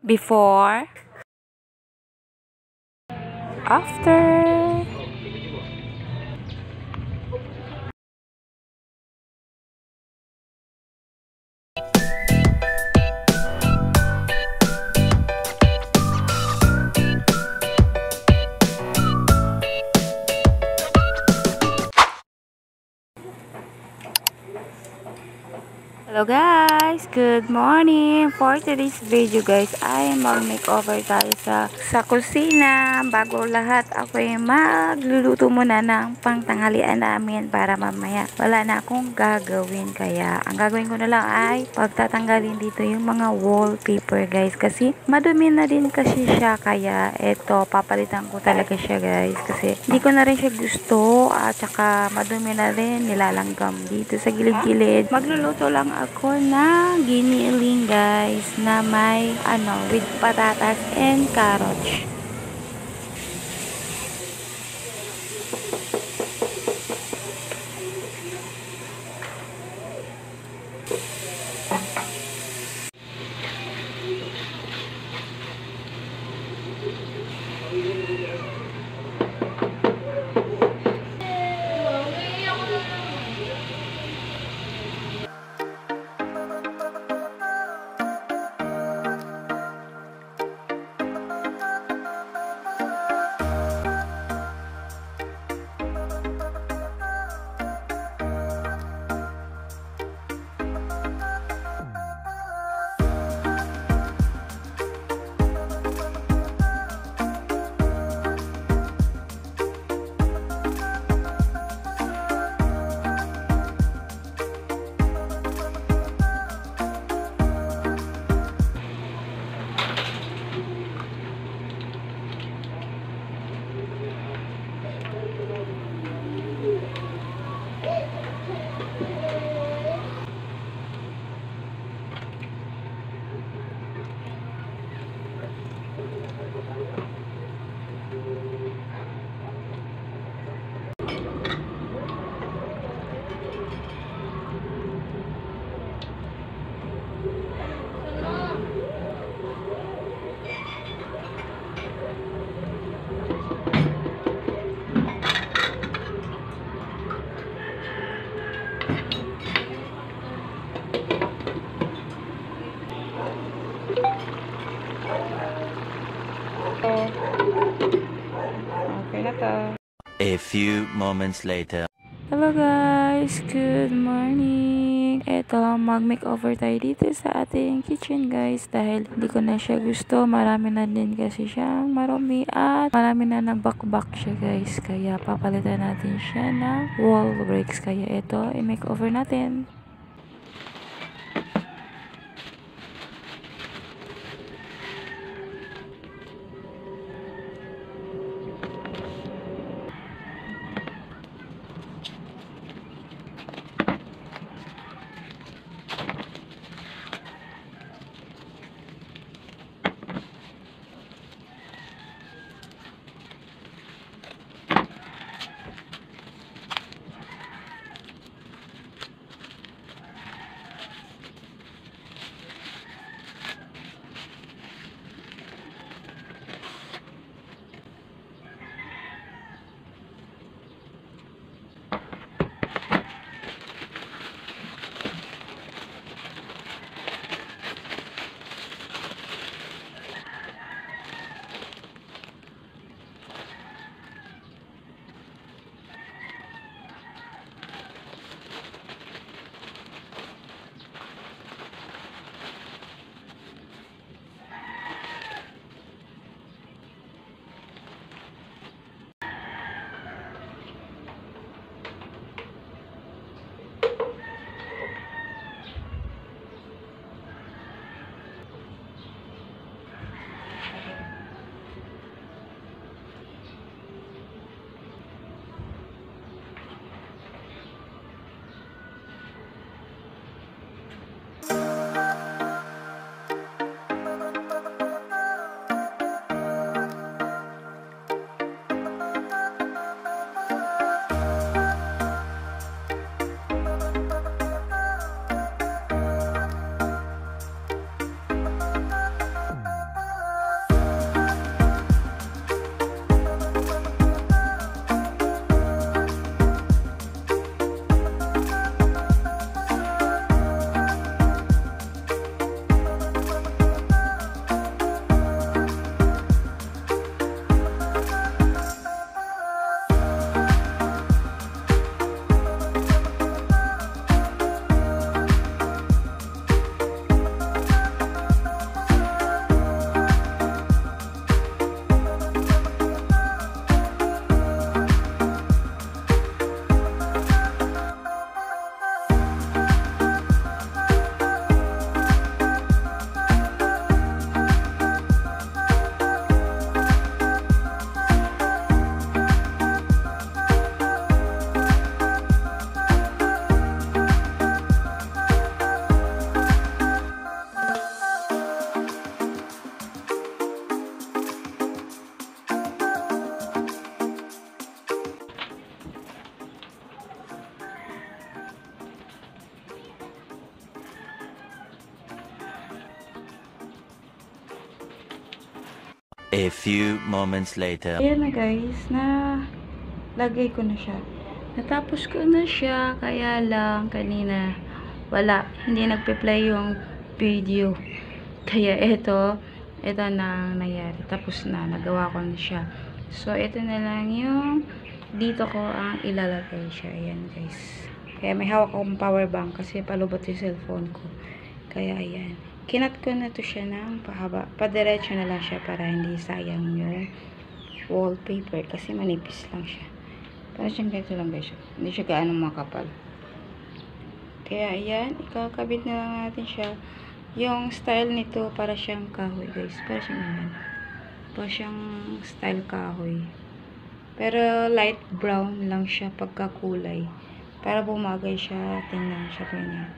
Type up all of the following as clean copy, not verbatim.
Before, after. Hello guys! Good morning! For today's video guys, ay mag-makeover tayo sa kusina. Bago lahat, ako ay magluluto muna ng pangtanghalian namin para mamaya wala na akong gagawin. Kaya ang gagawin ko na lang ay pagtatanggalin dito yung mga wallpaper guys. Kasi madumi na din kasi siya. Kaya eto, papalitan ko talaga siya guys. Kasi hindi ko na rin siya gusto at saka madumi na rin, nilalanggam dito sa gilid-gilid. Magluluto lang ako ng giniling guys na may with patatas and carrots. Okay na to. A few moments later. Hello guys! Good morning! Eto, mag-makeover tayo dito sa ating kitchen guys dahil hindi ko na siya gusto. Marami na din kasi siyang marumi at marami na nagbakbak siya guys. Kaya papalitan natin siya ng wall bricks. Kaya eto, i-makeover natin. A few moments later. Ayan na guys, na lagay ko na siya. Natapos ko na siya, kaya lang kanina wala, hindi nagpe-play yung video. Kaya ito na nangyari. Tapos na, nagawa ko na siya. So, ito na lang yung dito ko ang ilalagay siya. Ayan guys. Kaya may hawak akong power bank kasi palubot yung cellphone ko. Kaya ayan. Kinat ko na to siya ng pahaba. Padiretso na lang siya para hindi sayang yung wallpaper kasi manipis lang siya. Para siyang ganito lang guys. Hindi siya gaano makapal. Kaya ayan, ikakabit na lang natin siya. Yung style nito para siyang kahoy guys. Para siyang ganyan. Para siyang style kahoy. Pero light brown lang siya pagkakulay. Para bumagay siya, tingnan siya ganyan.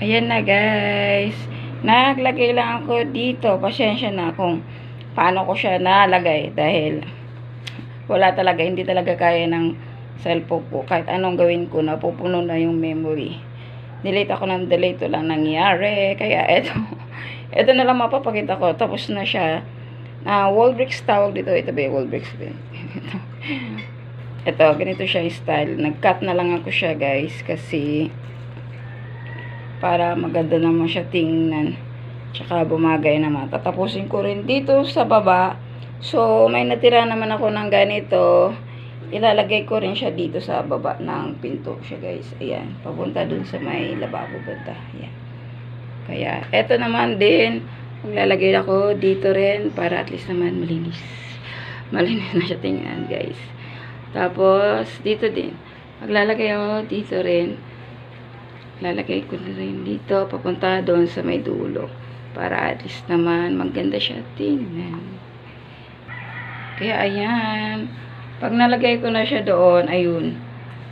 Ayan na guys. Naglagay lang ako dito. Pasensya na kung paano ko siya nalagay. Dahil wala talaga. Hindi talaga kaya ng cellphone ko. Kahit anong gawin ko, napupuno na yung memory. Delete ako ng delete. Walang nangyari. Kaya eto. Eto na lang mapapakita ko. Tapos na siya. Wall bricks tawag dito. Ito ba yung wall bricks? Ito. Ganito siya yung style. Nag-cut na lang ako siya guys. Kasi para maganda naman siya tingnan. Tsaka bumagay naman. Tatapusin ko rin dito sa baba. So, may natira naman ako ng ganito. Ilalagay ko rin siya dito sa baba ng pinto siya guys. Ayan. Papunta dun sa may lababo banda. Ayan. Kaya, eto naman din. Maglalagay ako dito rin para at least naman malinis. Malinis na siya tingnan guys. Tapos, dito din. Maglalagay ako dito rin. Lalagay ko na rin dito, papunta doon sa may dulo. Para at least naman, maganda siya tingnan. Kaya ayan, pag nalagay ko na siya doon, ayun,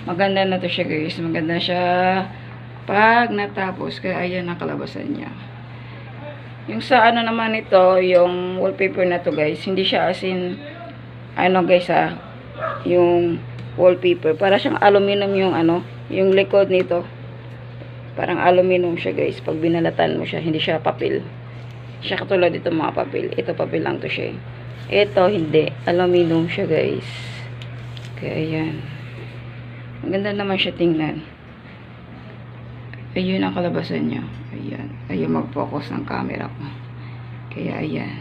maganda na to siya guys. Maganda siya pag natapos. Kaya ayan ang kalabasan niya. Yung sa ano naman ito, yung wallpaper na to guys, hindi siya as in, ano guys yung wallpaper. Para siyang aluminum yung ano, yung likod nito. Parang aluminum siya guys. Pag binalatan mo siya, hindi siya papel. Siya katulad dito mga papel. Ito papel lang to siya. Ito hindi. Aluminum siya guys. Kaya ayan. Maganda naman siya tingnan. Ayun ang kalabasan niya. Ayan. Ayun mag-focus ng camera ko. Kaya ayan.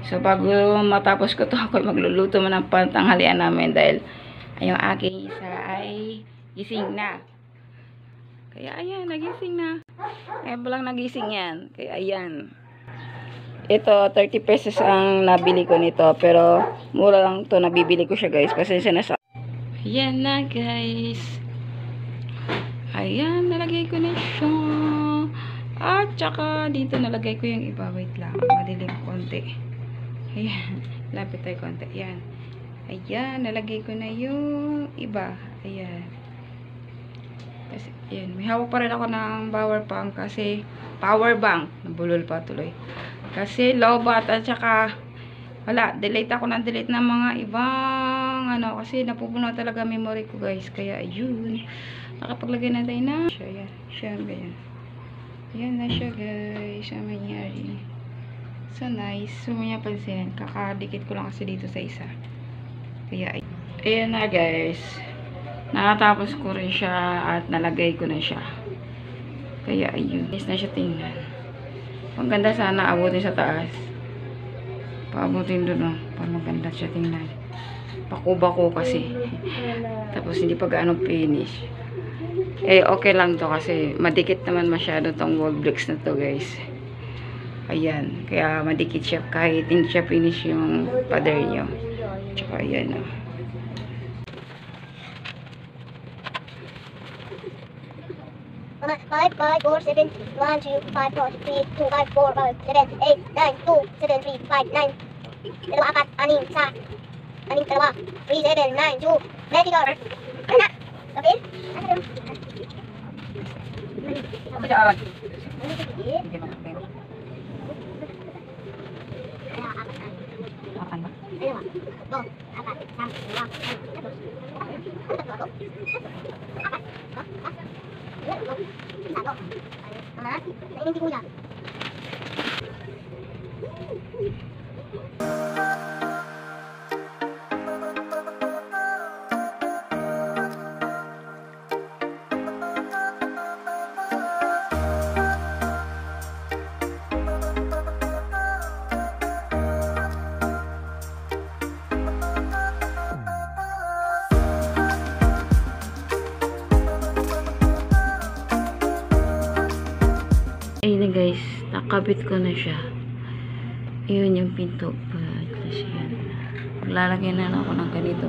So bago matapos ko to, ako magluluto mo ng pantanghalian namin. Dahil yung aking isa ay gising na. Kaya ayan, nagising na. Kaya lang nagising yan. Kaya ayan. Ito, 30 pesos ang nabili ko nito. Pero, mura lang to nabibili ko siya guys. Pasensya na sa... Ayan na guys. Ayan, nalagay ko na siya. At saka, dito nalagay ko yung iba. Wait lang, madilim konti. Ayan, lapit tayo konti. Ayan. Ayan, nalagay ko na yung iba. Ayan. Kasi, yan. May hawak pa rin ako ng power bank kasi power bank. Nabulol pa tuloy. Kasi lobat at saka wala. Delete ako ng delete ng mga ibang ano. Kasi napupuno talaga memory ko guys. Kaya ayun. Nakapaglagay na tayo na. Siya yan. Siya ganyan. Yan na siya guys. Ang mangyari. So nice. So may napansin. Kakadikit ko lang kasi dito sa isa. Kaya ayan na guys. Nakatapos ko rin siya at nalagay ko na siya. Kaya ayun. Nice na siya tingnan. Ang ganda sana abutin sa taas. Paabutin doon oh. Para maganda siya tingnan. Pakuba ko kasi. Tapos hindi pa gaano finish. Eh, okay lang to kasi madikit naman masyado tong wall bricks na to, guys. Ayan. Kaya madikit siya kahit hindi siya finish yung pader nyo. Tsaka ayan, oh. Mama, 5, 5, 4, 7, 1, 2, 5, 4, 3, 2, 5, 4, 5, 7, 8, 9, 2, 7, 3, 5, 9, 2, 4, 6, 6, 2, 3, 7, 9, 2, 24. Ano na? Kapil? Ano na? Ano siya, Awan? Apan ba? Dalawa, tatlo, apat, isang, dalawa, tatlo. Ano tatlo ako? Apat, no? Tatlo. Isa ako. Mama, nainindi ko yan. Ayun na, guys, nakabit ko na siya. Ayun yung pinto pa. Maglalagay na lang ako ng ganito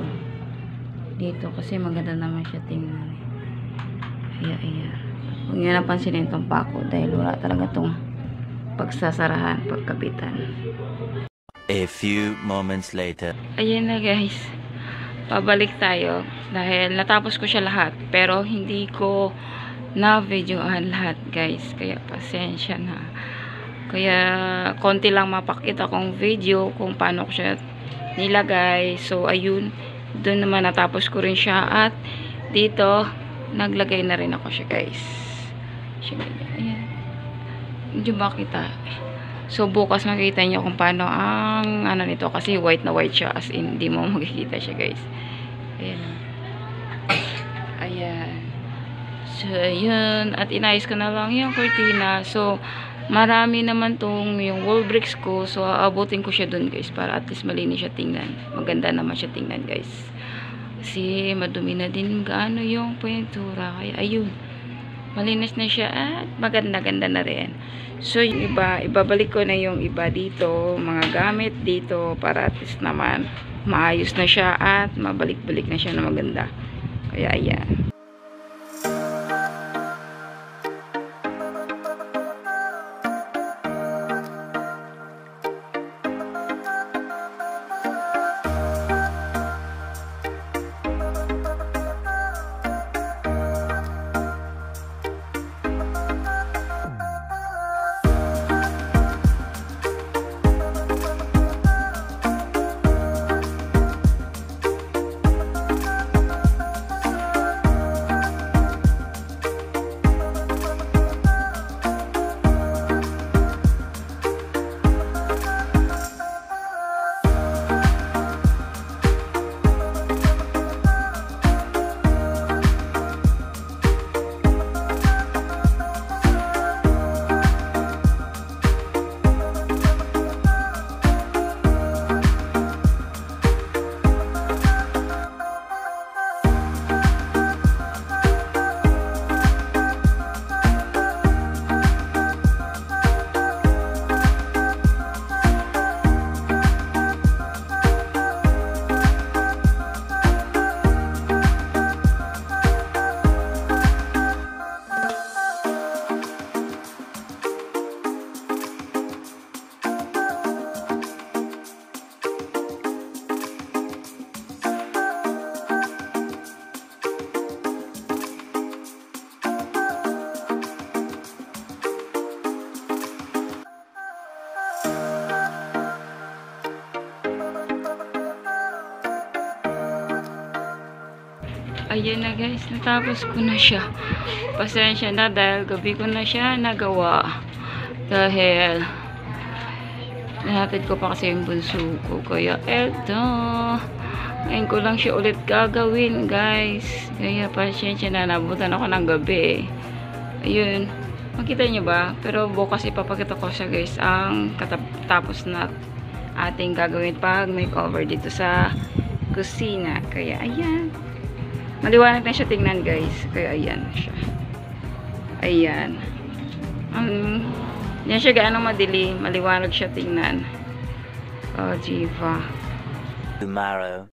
dito kasi maganda naman siya tingnan. Ayan. Huwag nyo napansinin itong pako dahil wala talaga itong pagsasarahan, pagkabitan. A few moments later. Ayan na, guys. Pabalik tayo dahil natapos ko siya lahat pero hindi ko na-videohan lahat, guys. Kaya pasensya na. Kaya konti lang mapakita kong video kung paano ko siya nilagay. So ayun, doon naman natapos ko rin siya at dito naglagay na rin ako siya, guys. Ayan. Hindi makita. So bukas makikita niyo kung paano ang ano nito kasi white na white siya, as in hindi mo makikita siya, guys. Ayan. Ayan. So, yun. At inayos ko na lang yung cortina. So, marami naman tong yung wall bricks ko. So, aabutin ko siya dun, guys. Para at least malinis siya tingnan. Maganda naman siya tingnan, guys. Kasi, madumi na din gaano yung pintura. Kaya, ayun. Malinis na siya. At maganda-ganda na rin. So, yung iba, ibabalik ko na yung iba dito. Mga gamit dito. Para at least naman, maayos na siya. At mabalik-balik na siya na maganda. Kaya, ayan. Ayan na, guys, natapos ko na siya. Pasensya na dahil gabi ko na siya nagawa. Dahil nahatid ko pa kasi yung bunso ko. Kaya eto, ngayon ko lang siya ulit gagawin, guys. Kaya pasensya na, nabutan ako ng gabi. Ayun, makita nyo ba? Pero bukas ipapakita ko siya, guys, ang katapos na ating gagawin pag makeover dito sa kusina. Kaya ayan. Maliwanag na siya tingnan, guys. Kaya ayan siya. Ayan. Yan siya gaano madilim. Maliwanag siya tingnan. Oh, diva. Tomorrow.